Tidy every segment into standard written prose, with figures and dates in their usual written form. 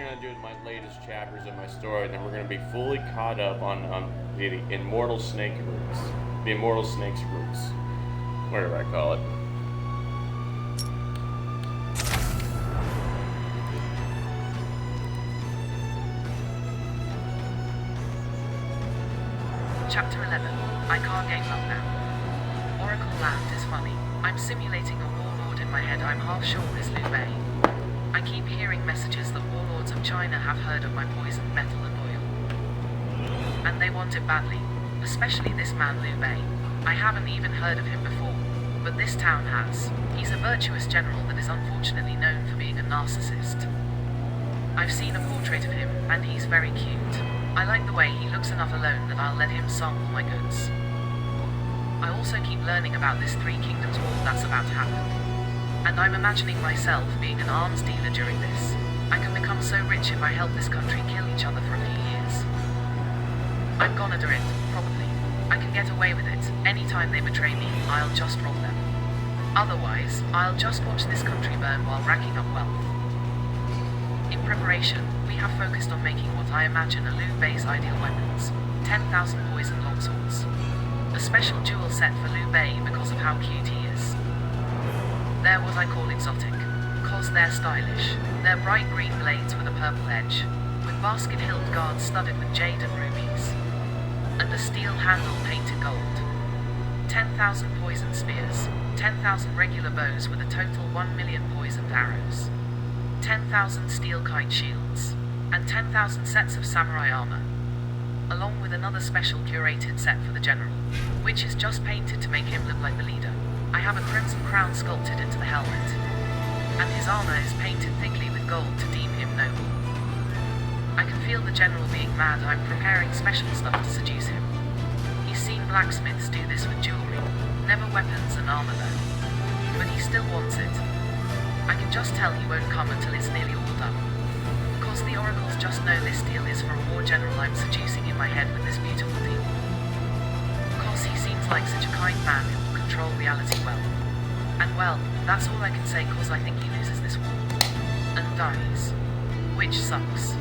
gonna do my latest chapters of my story, and then we're gonna be fully caught up on the immortal snake roots, the immortal snake's roots, whatever I call it. Chapter 11. I can't gain love now. Oracle Land is funny. I'm simulating a warlord in my head I'm half sure is Liu Bei. I keep hearing messages that warlords of China have heard of my poisoned metal and oil. And they want it badly, especially this man Liu Bei. I haven't even heard of him before, but this town has. He's a virtuous general that is unfortunately known for being a narcissist. I've seen a portrait of him, and he's very cute. I like the way he looks enough alone that I'll let him sample my goods. I also keep learning about this Three Kingdoms war that's about to happen. And I'm imagining myself being an arms dealer during this. I can become so rich if I help this country kill each other for a few years. I'm gonna do it, probably. I can get away with it. Anytime they betray me, I'll just rob them. Otherwise, I'll just watch this country burn while racking up wealth. In preparation, we have focused on making what I imagine are Liu Bei's ideal weapons, 10,000 poison longswords. A special jewel set for Liu Bei because of how cute he is. They're what I call exotic, cause they're stylish. They're bright green blades with a purple edge, with basket-hilt guards studded with jade and rubies, and a steel handle painted gold. 10,000 poison spears, 10,000 regular bows with a total 1 million poisoned arrows, 10,000 steel kite shields, and 10,000 sets of samurai armor, along with another special curated set for the general, which is just painted to make him look like the leader. I have a crimson crown sculpted into the helmet, and his armor is painted thickly with gold to deem him noble. I can feel the general being mad I'm preparing special stuff to seduce him. He's seen blacksmiths do this with jewelry, never weapons and armor though, but he still wants it. I can just tell he won't come until it's nearly all done. Cause the oracles just know this deal is for a war general I'm seducing in my head with this beautiful deal. Cause he seems like such a kind man who will control reality well. And well, that's all I can say cause I think he loses this war. And dies. Which sucks.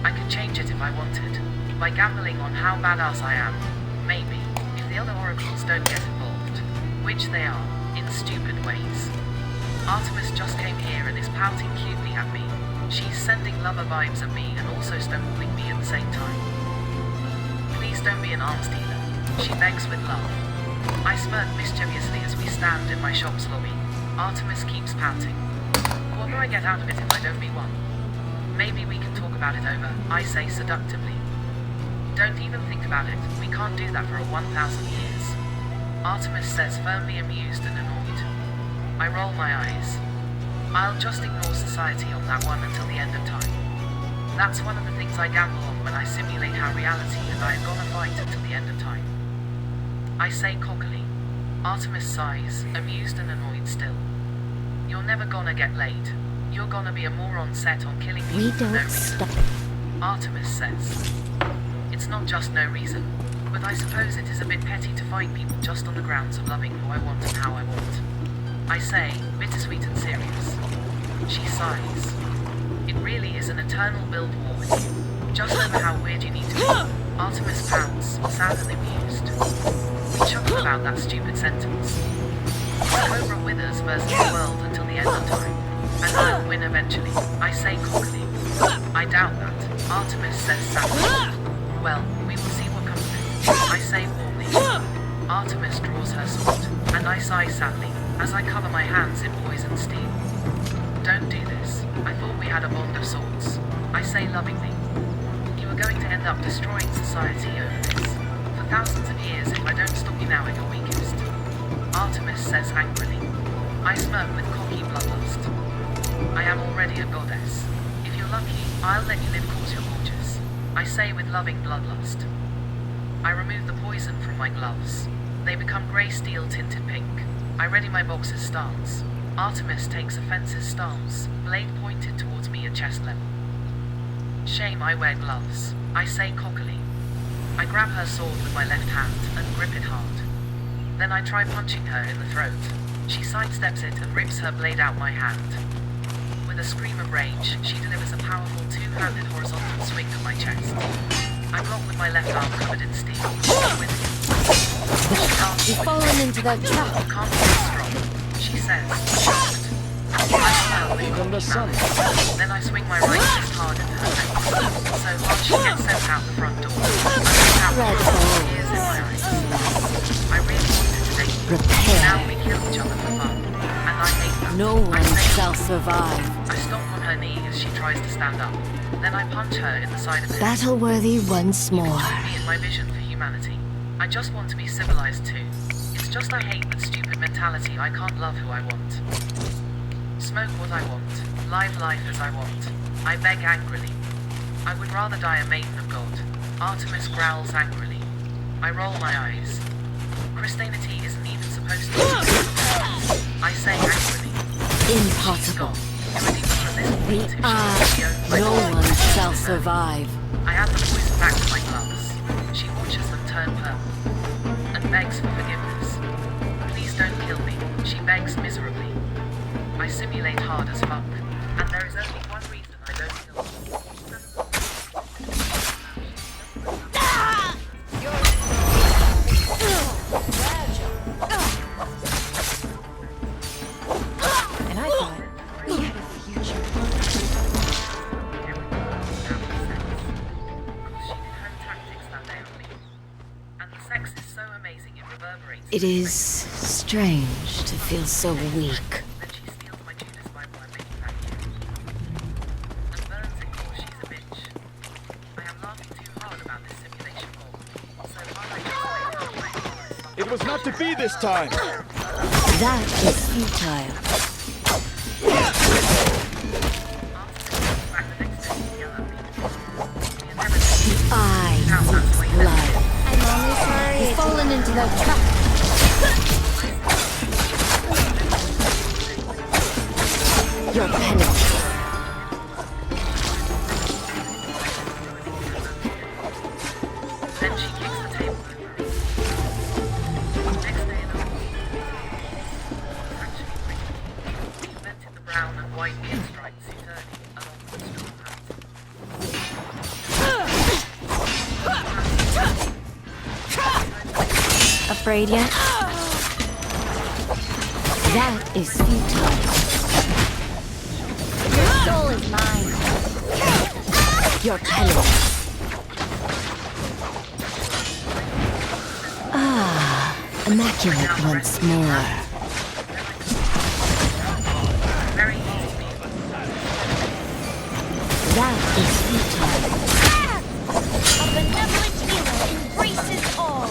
I could change it if I wanted, by gambling on how badass I am. Maybe, if the other oracles don't get involved. Which they are, in stupid ways. Artemis just came here and is pouting cutely at me. She's sending lover vibes at me and also stonewalling me at the same time. Please don't be an arms dealer, she begs with love. I smirk mischievously as we stand in my shop's lobby. Artemis keeps pouting. What do I get out of it if I don't be one? Maybe we can talk about it over, I say seductively. Don't even think about it, we can't do that for 1,000 years. Artemis says, firmly amused and annoyed. I roll my eyes. I'll just ignore society on that one until the end of time. That's one of the things I gamble on when I simulate how reality and I are gonna fight until the end of time. I say cockily. Artemis sighs, amused and annoyed still. You're never gonna get laid. You're gonna be a moron set on killing people for no reason. Artemis says. It's not just no reason, but I suppose it is a bit petty to fight people just on the grounds of loving who I want and how I want. I say, bittersweet and serious. She sighs. It really is an eternal build war with you. Just over how weird you need to be. Artemis pouts, sad and amused. We chuckle about that stupid sentence. The Cobra withers versus the world until the end of time. And I'll win eventually, I say cockily. I doubt that, Artemis says sadly. Well, we will see what comes of it, I say warmly. Artemis draws her sword, and I sigh sadly, as I cover my hands in poisoned steel. Don't do this. I thought we had a bond of sorts. I say lovingly. You are going to end up destroying society over this. For thousands of years if I don't stop you now at your weakest. Artemis says angrily. I smirk with cocky bloodlust. I am already a goddess. If you're lucky, I'll let you live cause you're gorgeous. I say with loving bloodlust. I remove the poison from my gloves. They become grey steel tinted pink. I ready my boxer's stance. Artemis takes offensive stance, blade pointed towards me at chest level. Shame I wear gloves, I say cockily. I grab her sword with my left hand and grip it hard. Then I try punching her in the throat. She sidesteps it and rips her blade out my hand. With With a scream of rage, she delivers a powerful two-handed horizontal swing to my chest. I block with my left arm covered in steel. With You've fallen into that trap. can't be strong, she says, shocked. I smile with malice. Then I swing my right fist hard into her face. So hard she gets sent out the front door. I look out the front, tears in my eyes. I really wanted to date you. Repair. Now we kill each other for fun. And I hate that. No I one say shall survive. I stomp on her knee as she tries to stand up. Then I punch her in the side of the head. Battle-worthy once more. Me and my vision for humanity. I just want to be civilized too. It's just I hate that stupid mentality I can't love who I want. Smoke what I want. Live life as I want. I beg angrily. I would rather die a maiden of God. Artemis growls angrily. I roll my eyes. Christianity isn't even supposed to be. I say angrily. Impossible. We No one shall survive. I add the poison back to my gloves. She watches them turn purple and begs for forgiveness. Please don't kill me, she begs miserably. I simulate hard as fuck, and there is only one reason I don't kill her. And I thought we had a future. It is strange to feel so weak. Then she steals my Judas Bible and makes back here. And burns it cause she's a bitch. I am laughing too hard about this simulation ball. So while I just wait for my It was not to be this time! That is futile. I seek blood. I'm only sorry. You've fallen into that trap. Your penance. Then she kicks the table over. Next day in the morning, actually pretty. He invented the brown and white pinstripe suit early, along with the straw hat. Afraid yet? That is futile. Your soul is mine. Your penance. Immaculate once more. Very easy for you. That is futile. A benevolent healer embraces all.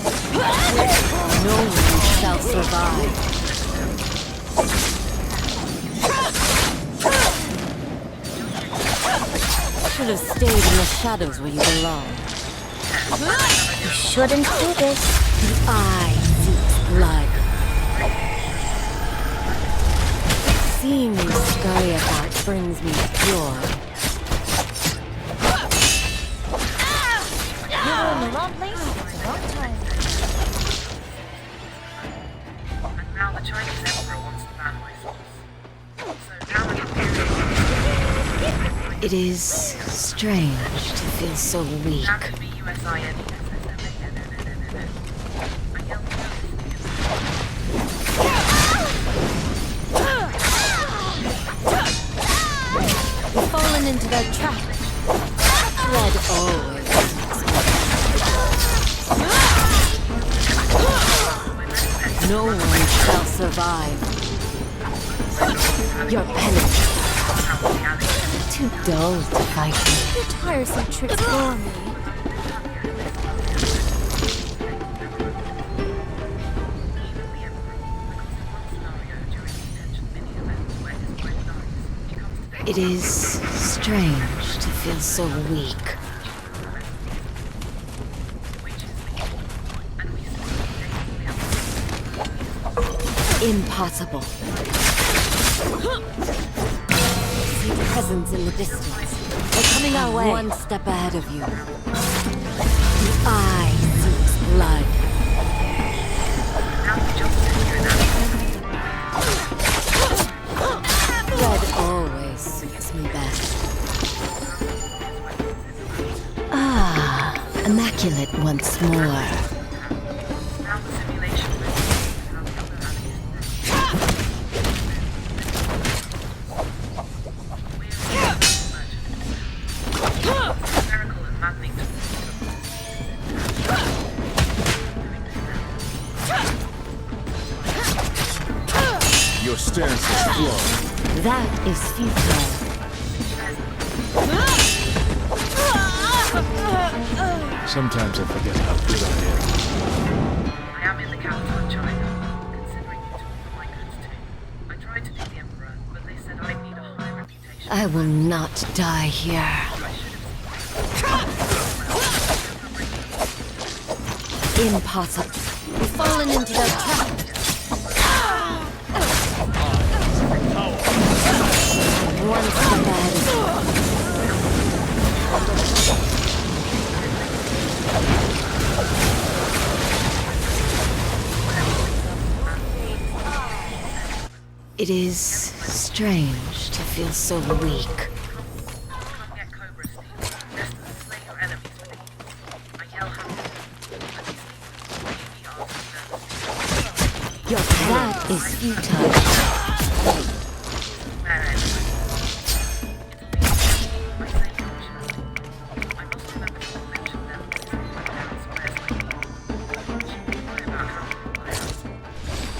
No one shall survive. Should have stayed in the shadows where you belong. You shouldn't do this. The eye seeks blood. Seeing you scurry about brings me joy. You were in the wrong place at the wrong time. And now the Chinese emperor wants to ban my sauce. So now an It is strange to feel so weak. That could be USIN. I yelled You've fallen into their trap. Dread always. No one shall survive. Your penance. Too dull to fight me. Your tiresome tricks bore me. It is strange to feel so weak. Impossible. See presence in the distance. They're coming our way. One step ahead of you. The eye seeks blood. Red always suits immaculate once more. Now the simulation reveals how the other alleys spherical and maddening Your stance is flawed. That is futile. Sometimes I forget how good I am. I am in the capital of China, considering you to offer my goods to. I tried to be the emperor, but they said I'd need a high reputation. I will not die here. I should have Impossible. We've fallen into their trap. One step ahead of you. It is strange to feel so weak. come get Cobra Steel. Rest and slay your enemies with ease. I yell happy. That is futile.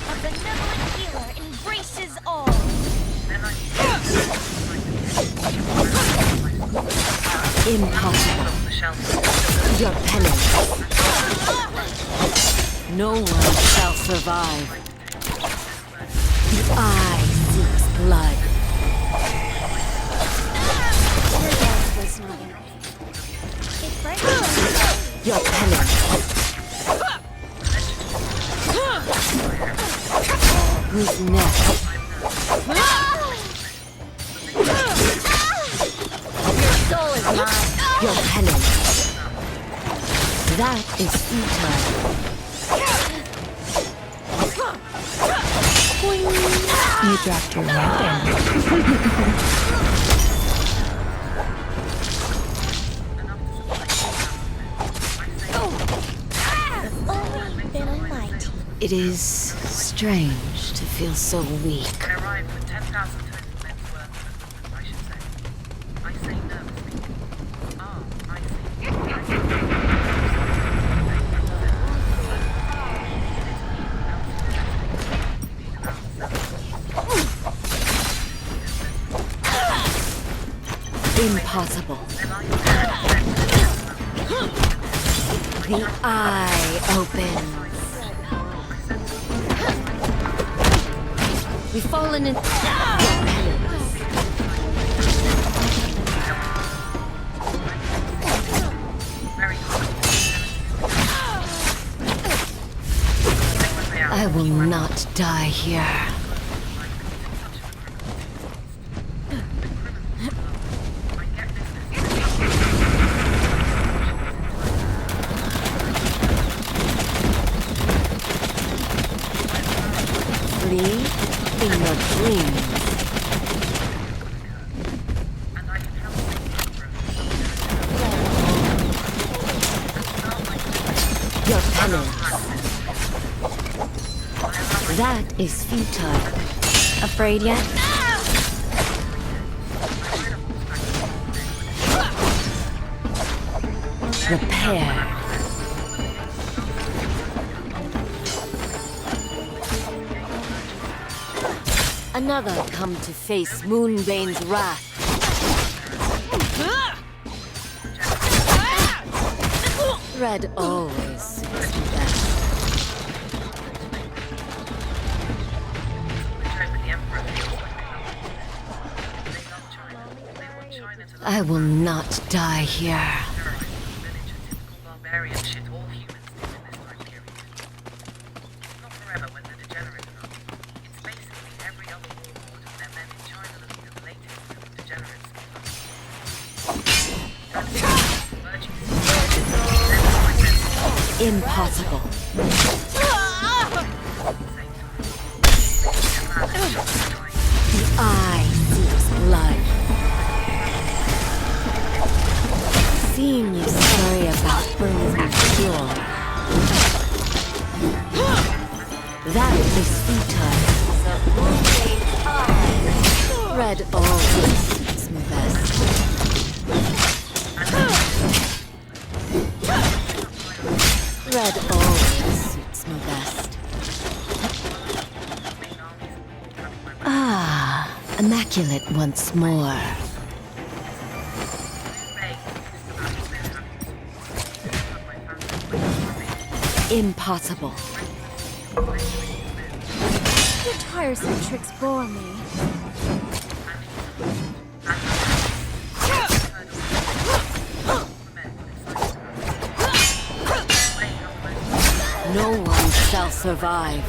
A benevolent healer embraces all. Impossible. Your penance. No one shall survive. The eye seeks blood. Your death was not enough. It breaks. Your penance. Whose neck? Your soul is mine. Your penance. That is futile. You dropped your weapon. If only been almighty. It is strange to feel so weak. I arrived with 10,000 total men's worth of equipment, I should say. I say nervously. Ah, I see. Impossible. The eye opens. We've fallen in. Your penance. Very I will not die here. Flee in your dreams. and I can help Your penance. That is futile. Afraid yet? Repair. Another come to face Moonbane's wrath. Red always suits me best. I will not die here. Barbarian shit all humans do in this time period. Not forever when they're degenerate enough. It's basically every other warlord and their men in China looking at the latest degenerates. Impossible. The eye seeks blood. Seeing you scurry about about burning me pure. That is futile. So red always suits me best. Red always suits me best. Ah, immaculate once more. Impossible. Your tiresome tricks bore me. No one shall survive.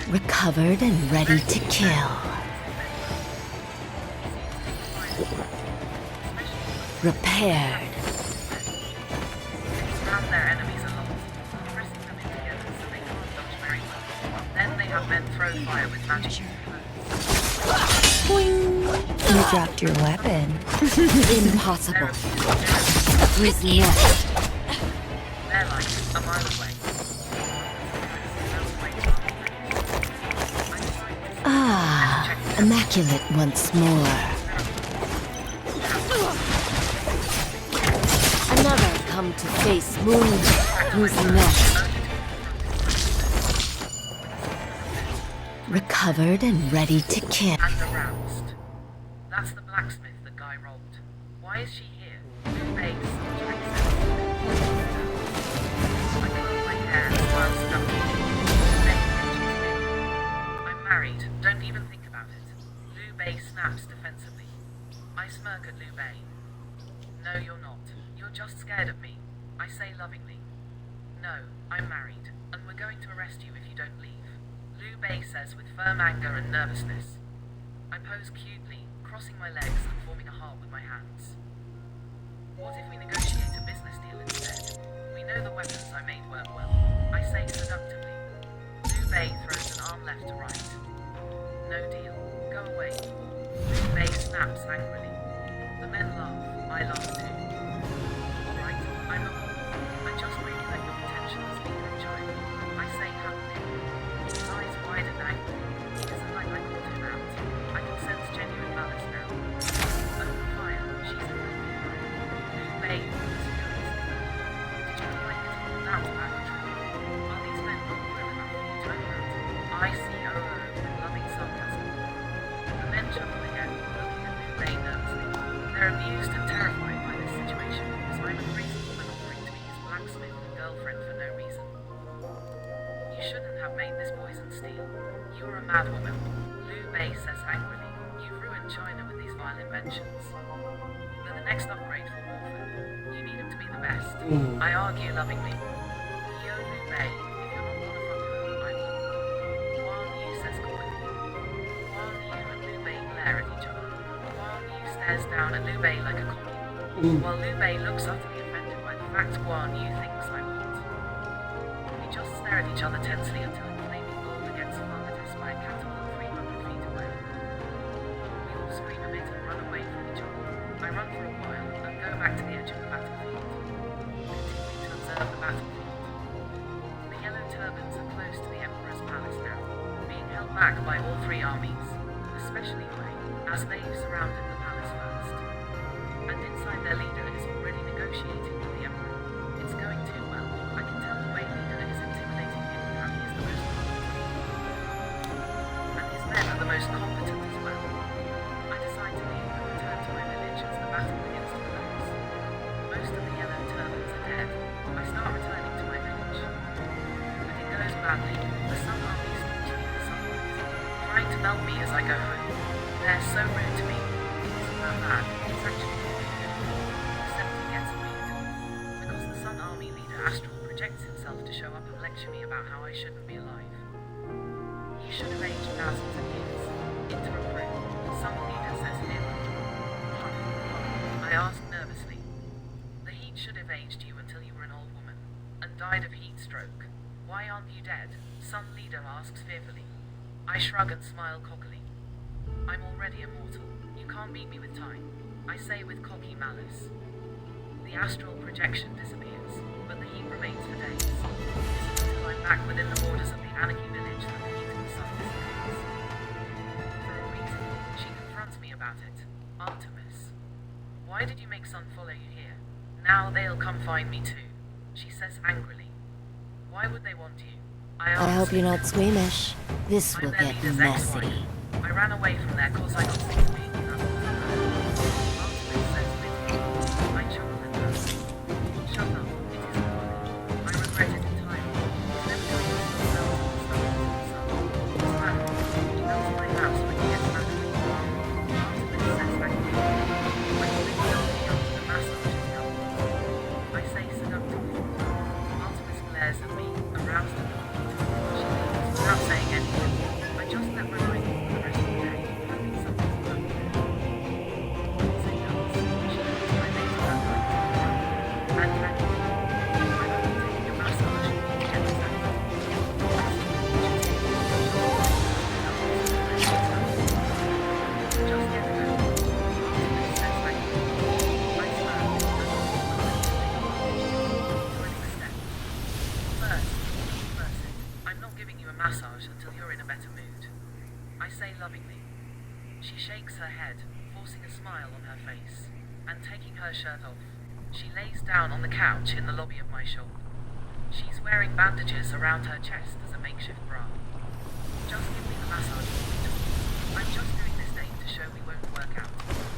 Recovered and ready to kill. Repaired. Surround their enemies along, pressing them in together so they can't dodge very well. Then they have men throw fire with magic. You dropped your weapon. Impossible. His nest. Their light a mile away. Ah, immaculate once more. Another come to face moon whose nest. Recovered and ready to kill. And aroused. That's the blacksmith that Guy robbed. Why is she here? Who makes such I curl my hair while stuck. I'm married. Don't even think about it. Liu Bei snaps defensively. I smirk at Liu Bei. No, you're not. You're just scared of me. I say lovingly. No, I'm married, and we're going to arrest you if you don't leave. Liu Bei says with firm anger and nervousness. I pose cutely, crossing my legs and forming a heart with my hands. What if we negotiate a business deal instead? We know the weapons I made work well. I say seductively. Liu Bei throws an arm left to right. No deal. Go away. Liu Bei snaps angrily. The men laugh. I laugh too. Alright, I'm a woman. I just really like your potential as leader in China. I say happily. His eyes wide and angry. He doesn't like I called him out. I can sense genuine malice now. Open fire. She's a filthy fire. Liu Bei orders furiously. Did you like it? That's mandatory. Are these men not loyal enough for you to act out? I see with loving sarcasm. The men chuckle again, looking at Liu Bei nervously. They're amused and terrified by this situation because I'm a crazy woman offering to be his blacksmith and girlfriend for no reason. You shouldn't have made this poison steel. You're a mad woman. Liu Bei says angrily. You've ruined China with these vile inventions. They're the next upgrade for warfare. You need them to be the best. I argue lovingly. Yo, Liu Bei, if you're not gonna fuck her, I will. Guan Yu says coyly. Guan Yu and Liu Bei glare at each other. Guan Yu stares down at Liu Bei like a commune, while Liu Bei looks utterly offended by the fact Guan Yu thinks I'm hot. We just stare at each other tensely until a flaming boulder gets flung at us by a catapult 300 feet away. We all scream a bit and run away from each other. I run for a while and go back to the edge of the battlefield. Continue to observe the battlefield. The yellow turbans are close to the Emperor's palace now, being held back by all three armies, especially Wei, as they've surrounded the palace first. And inside their leader is already negotiating with the Emperor. It's going too well. I can tell the Wei leader is intimidating him with how he is the most competent. And his men are the most competent as well. I decide to leave and return to my village as the battle begins to close. Most of the yellow turbans are dead. I start returning to my village. But it goes badly. The Sun Army stalks me in the sunlight, trying to melt me as I go home. They're so rude to me. It's not bad. It's actually really good. Except it gets weird. Because the Sun Army leader Astral projects himself to show up and lecture me about how I shouldn't be alive. You should have aged thousands of years. Interrupt. Some leader says never. I ask nervously. The heat should have aged you until you were an old woman, and died of heat stroke. Why aren't you dead? Some leader asks fearfully. I shrug and smile cockily. I'm already immortal. You can't beat me with time. I say with cocky malice. The astral projection disappears, but the heat remains for days. Until I'm back within the borders of the Anarchy village that the heat of the sun disappears. For a reason, she confronts me about it. Artemis. Why did you make Sun follow you here? Now they'll come find me too. She says angrily. Why would they want you? I hope you're not squeamish. This I'm will their get leader's messy. ex-wife. I ran away from there cause I got sick of being in that water. Artemis says bitterly. I chuckled at her. Shut up, it isn't funny. I regret it entirely. It's never doing this to yourself or stuff to the sun. What's the matter? He melts my house when he gets mad at me. Artemis says angrily. When you think you'll be up, the massage is coming. I say seductively. Artemis glares at me, aroused at the heat. She leaves without saying anything. I just let my mind go for the rest of the day, hoping something will happen. Once it does, she puts my legs around my neck and casually, I'm only taking a massage to get this out. I seem to be just get it out. Artemis says thank you. I swear, to an extent. First, reverse it. I'm not giving you a massage until you're in a better mood. I say lovingly. She shakes her head, forcing a smile on her face, and taking her shirt off. She lays down on the couch in the lobby of my shop. She's wearing bandages around her chest as a makeshift bra. Just give me the massage. I'm just doing this date to show we won't work out.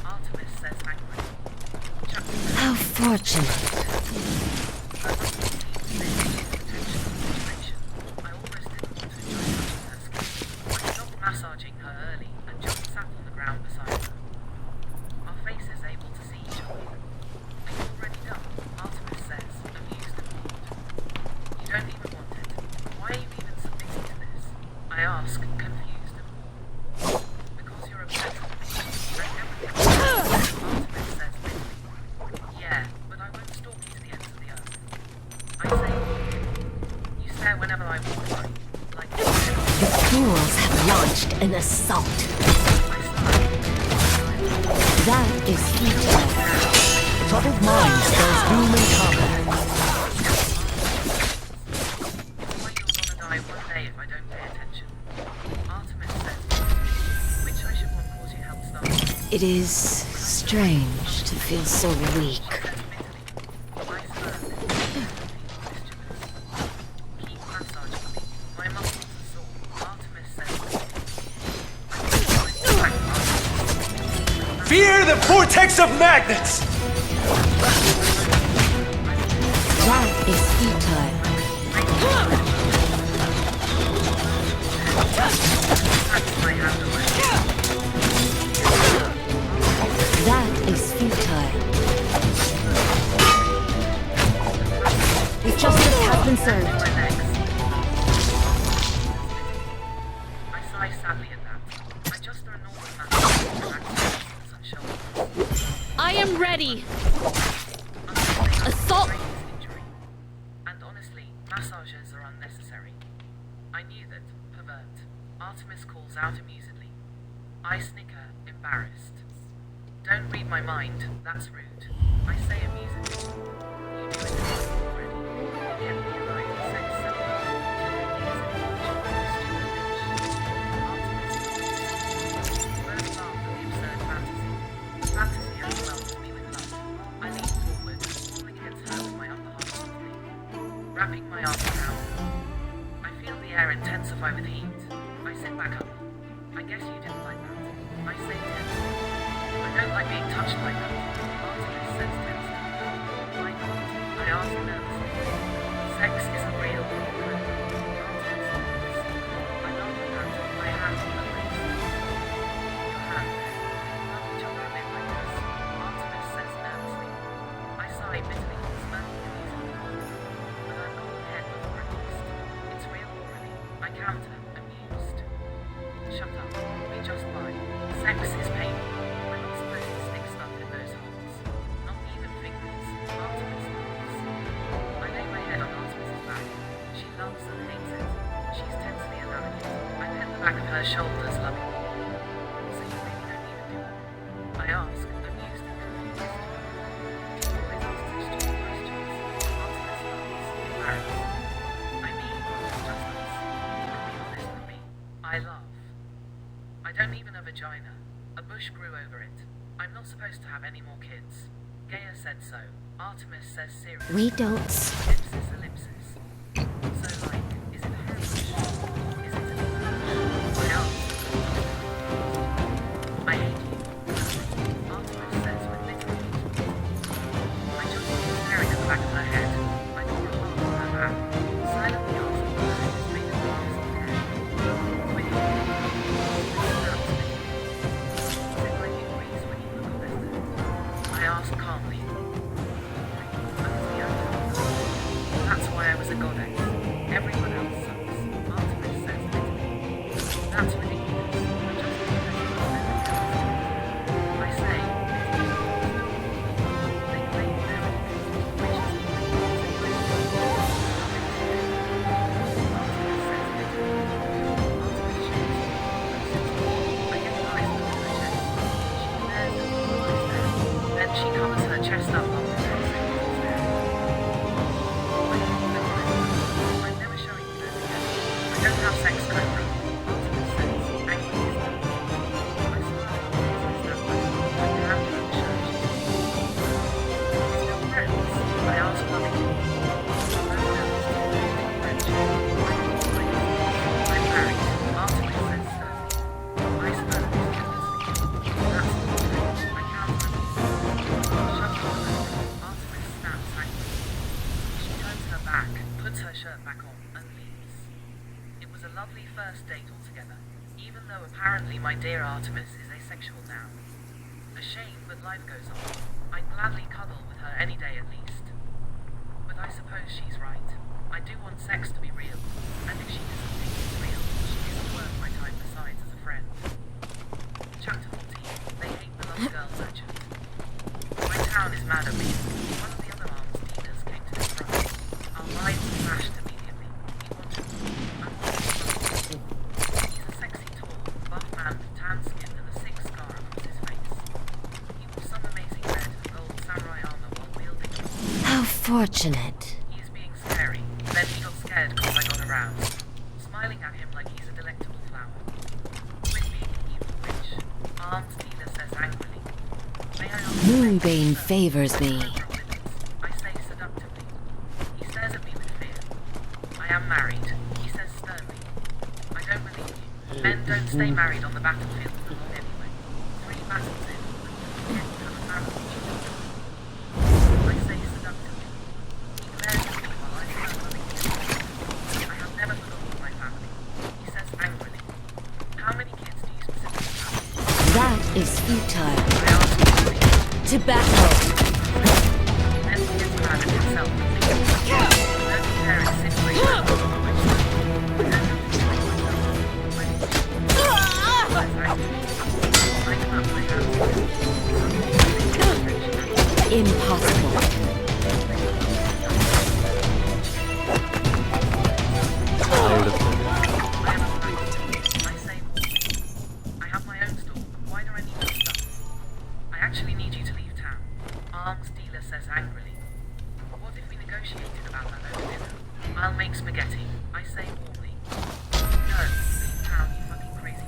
Artemis says angrily. Chapter How fortunate. her muscles seem to make the tension of the situation. I almost didn't want to enjoy touching her skin. I stopped massaging her early and just sat on the ground beside her. Our faces able to see each other. Are you already done? Artemis says, amused and bored. You don't even want it. Why are you even submitting to this? I ask, confused and bored. Because you're obsessed with me. And everything. Artemis says bitterly. Yeah, but I won't stalk you to the ends of the earth. I say, you stare whenever I walk by, like The fools have launched an assault. I start. That is futile. Troubled minds those doom and combat. Why you're gonna die one day if I don't pay attention. Artemis says, which I should want cause you help start. It is strange to feel so weak. I smirk. Keep massaging me. My muscles are sore. Artemis says, Fear the vortex of magnets! That is futile. my hand away. That is futile. Justice has been served. My legs. I sigh sadly at that. I just are a normal man. Such shoulders. I am ready. Assault! And honestly, massages are unnecessary. I knew that, pervert. Artemis calls out amusedly. I snicker, embarrassed. Don't read my mind, that's rude. I say amusedly. You knew it already. You kept me alive in sex 7 years in Artemis. First laugh at the absurd fantasy. Fantasy as well to me with love. I lean forward, falling against her with my upper half softly, wrapping my arms around her. I feel the air intensify with heat. I sit back up. I guess you didn't like that. I say tensely. I don't like being touched like that. Artemis says tensely. Why not? I ask nervously. Sex isn't real. Artemis nods. I laugh at that. My hands on her waist. Your hand. Love each other a bit like this. Artemis says nervously. I sigh bitterly, smirking amusingly. But I've gone ahead before it least. It's real already. I counter, amused. Shut up. We just lie. Sex is painful. We're not supposed to stick stuff in those holes. Not even fingers. Artemis laughs. I lay my head on Artemis's back. She loves and hates it. She's tensely enamored. I pet the back of her shoulders lovingly. So you really don't even do it? I ask, amused and confused. Do you always ask to supposed to have any more kids. Gaia said so. Artemis says serious. We don't. Ellipsis, ellipsis. So, like, is it heritage? Is it I asked. I hate you. Artemis says with bitter hate. I just keep staring at the back of her head. I draw a heart on her back. Silently asked what her head is made of glass and hair. When you snaps me. Is it like it breathes when you look at this? I asked calmly. That's why I was a goddess. Everyone else sucks. Artemis says bitterly. That's ridiculous. Just because you love everything else. I say, they claim they're ridiculous, which is Artemis says bitterly. Artemis shakes. I get an ice on her chest. She stares at me while I stare. Then she covers her chest up after 10 seconds of staring. I'm never showing you those again. I don't have sex currently. Artemis says, angry is that. I smile as I stand back. My hand on the shirt she's wearing. Still friends? I ask lovingly. No notes to the friendship. I'm married. Artemis says sternly. I spurn his jealously. That's not true. I count my knees. Shut up, Artemis snaps angrily. She turns her back, puts her shirt back on, and leaves. It was a lovely first date altogether, even though apparently my dear Artemis is asexual now. A shame, but life goes on. I'd gladly cuddle with her any day at least. But I suppose she's right. I do want sex to be real, and if she doesn't think it's real, she isn't worth my time besides as a friend. Chapter 14. They hate the love girl merchant. My town is mad at me. One of the other arms dealers came to his front. Our minds clashed immediately. He wanted me. I wanted him. He's a sexy, tall, buff man with tan skin and a sick scar across his face. He wore some amazing red and gold samurai armor while wielding a sword. How fortunate. He is being scary. Then he got scared because I got aroused. Smiling at him like he's a delectable flower. Quit being an evil witch. Arms dealer says angrily. May I ask Moonbane favors me. I say seductively. He stares at me with fear. I am married. He says sternly. I don't believe you. Men don't stay married on the battlefield for long anyway. 3 battles in, and you have a family. I say seductively. He glares at me while I start running against him. I have never forgotten my family. He says angrily. How many kids do you specifically have? That is futile. I ask quickly. Tobacco. Then he gets mad at himself and thinks, no comparing situation. I don't have to explain myself. I need to. I clap my hands together. Impossible. Tired of them. I am a blacksmith. I say more. I have my own store. Why do I need your stuff? I actually need you to leave town. Arms dealer says angrily. What if we negotiated about that over dinner? I'll make spaghetti. I say warmly. No, leave town, you fucking crazy.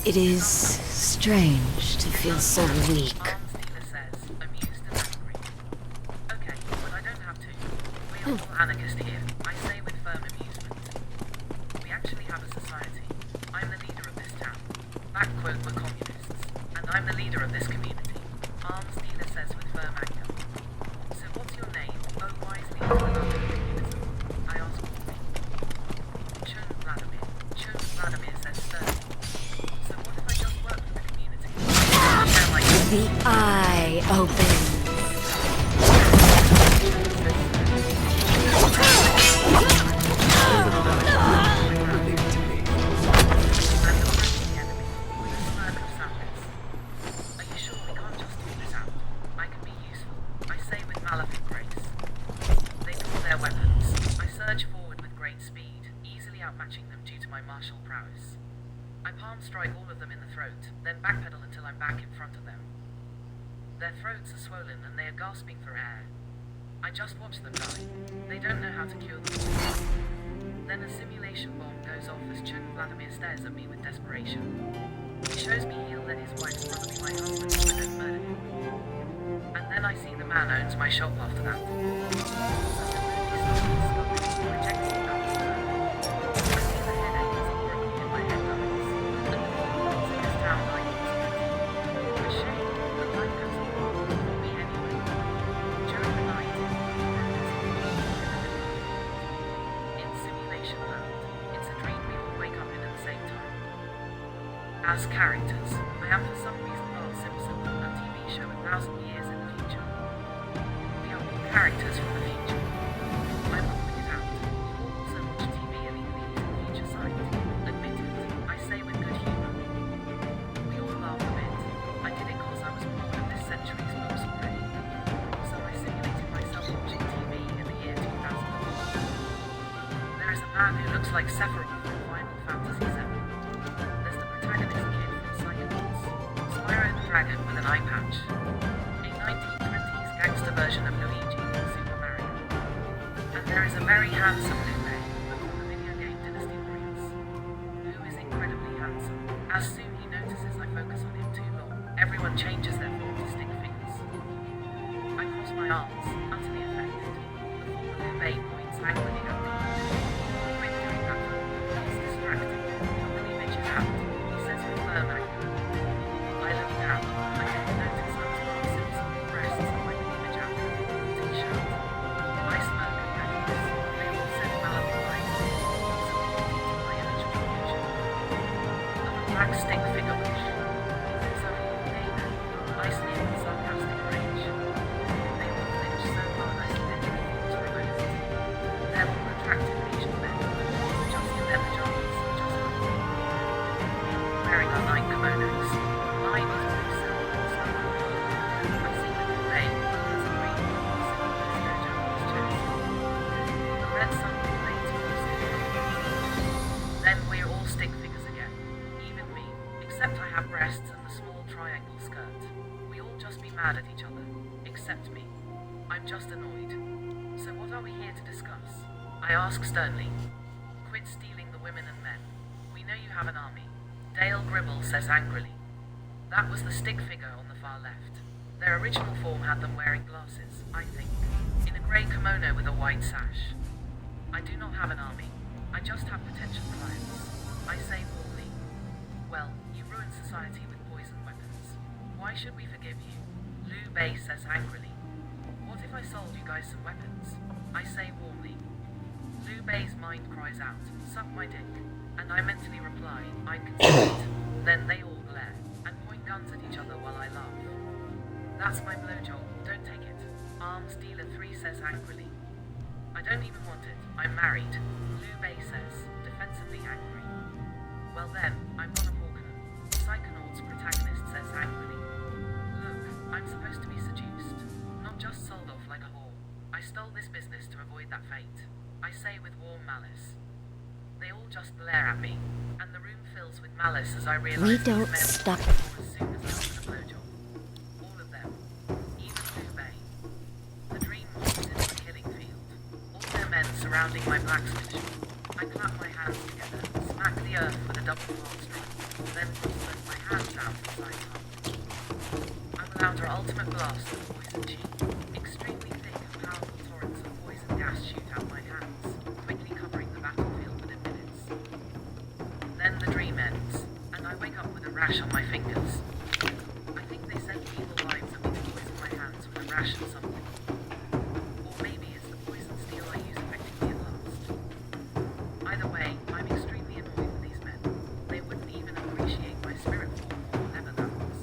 It is strange to feel so weak. Arms dealer says, amused and angry. Okay, but I don't have to. We're all anarchist here. I say with firm amusement. We actually have a society. I'm the leader of this town. Backquote, we're communists. And I'm the leader of this community. Arms dealer says with firm anger. So what's your name? Oh, wisely, communism. I ask warmly. Chun Vladimir. Chun Vladimir says sternly. So what if I just work for the community? Share my The eye opens. Are you sure we can't just talk this out? I can be useful. I say with malefic grace. They draw their weapons. I surge forward with great speed, easily outmatching them due to my martial prowess. I palm strike all of them in the throat, then backpedal until I'm back in front of them. Their throats are swollen and they are gasping for air. I just watch them die. They don't know how to cure them. Then a simulation bomb goes off as Chen Vladimir stares at me with desperation. He shows me he'll let his wife's brother be my husband if I don't murder him. And then I see the man owns my shop after that. Rejecting that. I see the headache as a oracle in my head dies. And the people in this town like it was a shame, but life goes on for me anyway. During the night, in simulation land, it's a dream we all wake up in at the same time. As characters, I am for some reason Bart Simpson, a TV show 1,000 years in the future. We are all characters from the future. I'm not putting it out. You all also watch TV illegally in the future site. Admit it, I say with good humour. We all laugh a bit. I did it because I was bored of this century's books already. So I simulated myself watching TV in the year 2000. There is a man who looks like Sephiroth from Final Fantasy VII. There's the protagonist kid from Psychonauts, Spyro the Dragon with an eye patch, a 1920s gangster version of Luigi in Super Mario, and there is a very handsome Liu Bei from the video game Dynasty Warriors, who is incredibly handsome. As soon he notices I focus on him too long, everyone changes their form to stick figures. I cross my arms, utterly affected. The former Liu Bei points angrily at me. Quit doing that. It's distracting. Your cleavage is out. He says with firm anger. I look down. I didn't notice I was Bart Simpson with breasts and my cleavage out. T-shirt. I smirk at Agnes. They all said Malibu lies. So my image of confusion. Of a black stick figure wish. So hey then. I sneer with sarcastic rage. They all flinch so hard I see their uniforms removed. They're all attractive Asian men. Just in their pajamas. Just like me. Wearing our night kimonos. Mine is blue silk and slightly green. I've seen the Liu Bei, has a green cross on his Japanese chest. The red sun fades across the Then we're all stick figures again. Even me. Except I have breasts and the small triangle skirt. We all just be mad at each other. Except me. I'm just annoyed. So what are we here to discuss? I ask sternly. Quit stealing the women and men. We know you have an army. Dale Gribble says angrily. That was the stick figure on the far left. Their original form had them wearing glasses, I think, in a grey kimono with a white sash. I do not have an army. I just have potential clients. I say warmly. Well, you ruined society with poison weapons. Why should we forgive you? Liu Bei says angrily. What if I sold you guys some weapons? I say warmly. Liu Bei's mind cries out, suck my dick, and I mentally reply, I'd consider it. Then they all glare, and point guns at each other while I laugh. That's my blowjob, don't take it. Arms dealer 3 says angrily. I don't even want it, I'm married. Liu Bei says, defensively angry. Well then, I'm not a hawker. Psychonauts protagonist says angrily. Look, I'm supposed to be seduced, not just sold off like a whore. I stole this business to avoid that fate. I say with warm malice. They all just glare at me, and the room fills with malice as I realize We these don't men stop. will fall as soon as after the blowjob. All of them, even Liu Bei. The dream monster in the killing field. All their men surrounding my blacksmith shop. I clap my hands together, smack the earth with a double palm strike, then cross both my hands out inside palm. I will out our ultimate blast of poison chi. Extremely thick and powerful torrents of poison gas shoot out my hands, quickly covering the battlefield within minutes. Then the dream ends, and I wake up with a rash on my fingers. I think they said the evil vibes that we could poison my hands with a rash or something. Or maybe it's the poison steel I use affecting me at last. Either way, I'm extremely annoyed with these men. They wouldn't even appreciate my spirit form or whatever that was.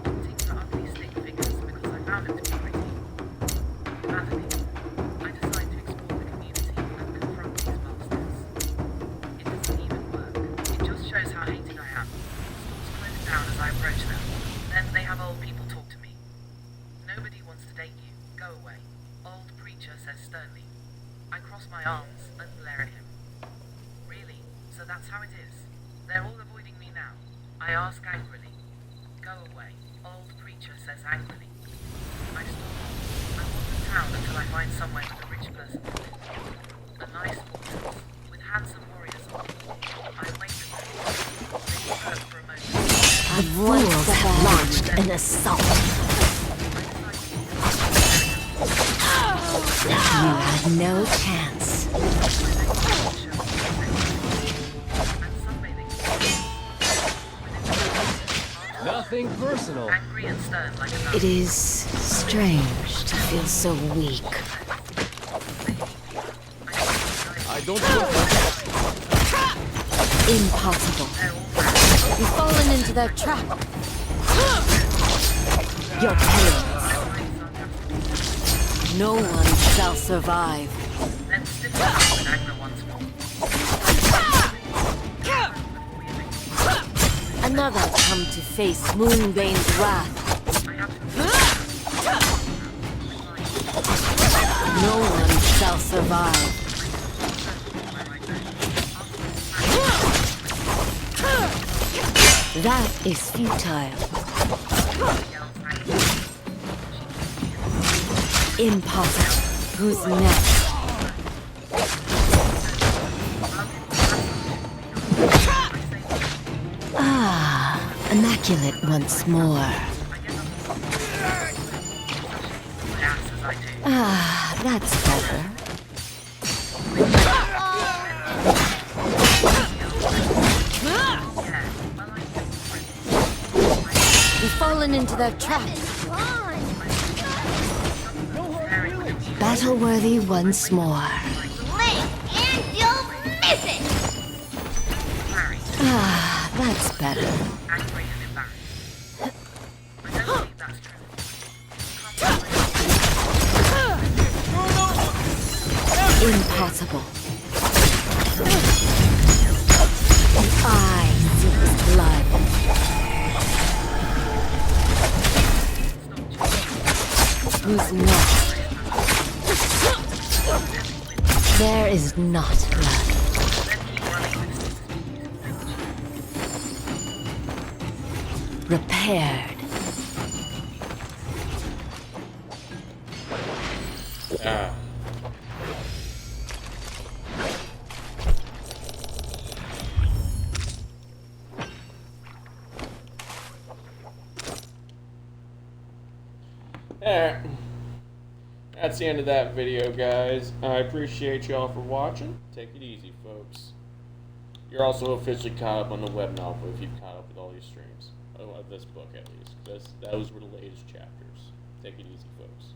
Opting for ugly stick figures because I found it to be pretty. Maddening. I decide to explore the community and confront these bastards. It doesn't even work. It just shows how hated I am. Stores close down as I approach them. Then they have old people talk to me. Nobody wants to date you. Go away. Old preacher says sternly. I cross my arms and glare at him. Really? So that's how it is? They're all avoiding me now. I ask angrily. Go away. Old preacher says angrily. I storm off. I wander town until I find somewhere with a rich person to live. A nice horse, with handsome warriors. I waited for a moment. The fools have launched an assault. You had no chance. Nothing personal. Angry and stern like a nun. It is strange to feel so weak. I don't feel Impossible. You've fallen into their trap. Your pale. No one shall survive. Then stiffen up with Agna once more. Another come to face Moonbane's wrath. No one shall survive. That is futile. Impossible. Who's next? Immaculate once more. That's better. You've fallen into their trap. Battle-worthy once more. And you'll miss it! That's better. Angry and embarrassed. I don't believe that's true. Impossible. I seek blood. Who's next? There is not blood. Repaired. Alright. That's the end of that video, guys. I appreciate y'all for watching. Take it easy, folks. You're also officially caught up on the web novel if you've caught up with all your streams. Of this book, at least. Those were the latest chapters. Take it easy, folks.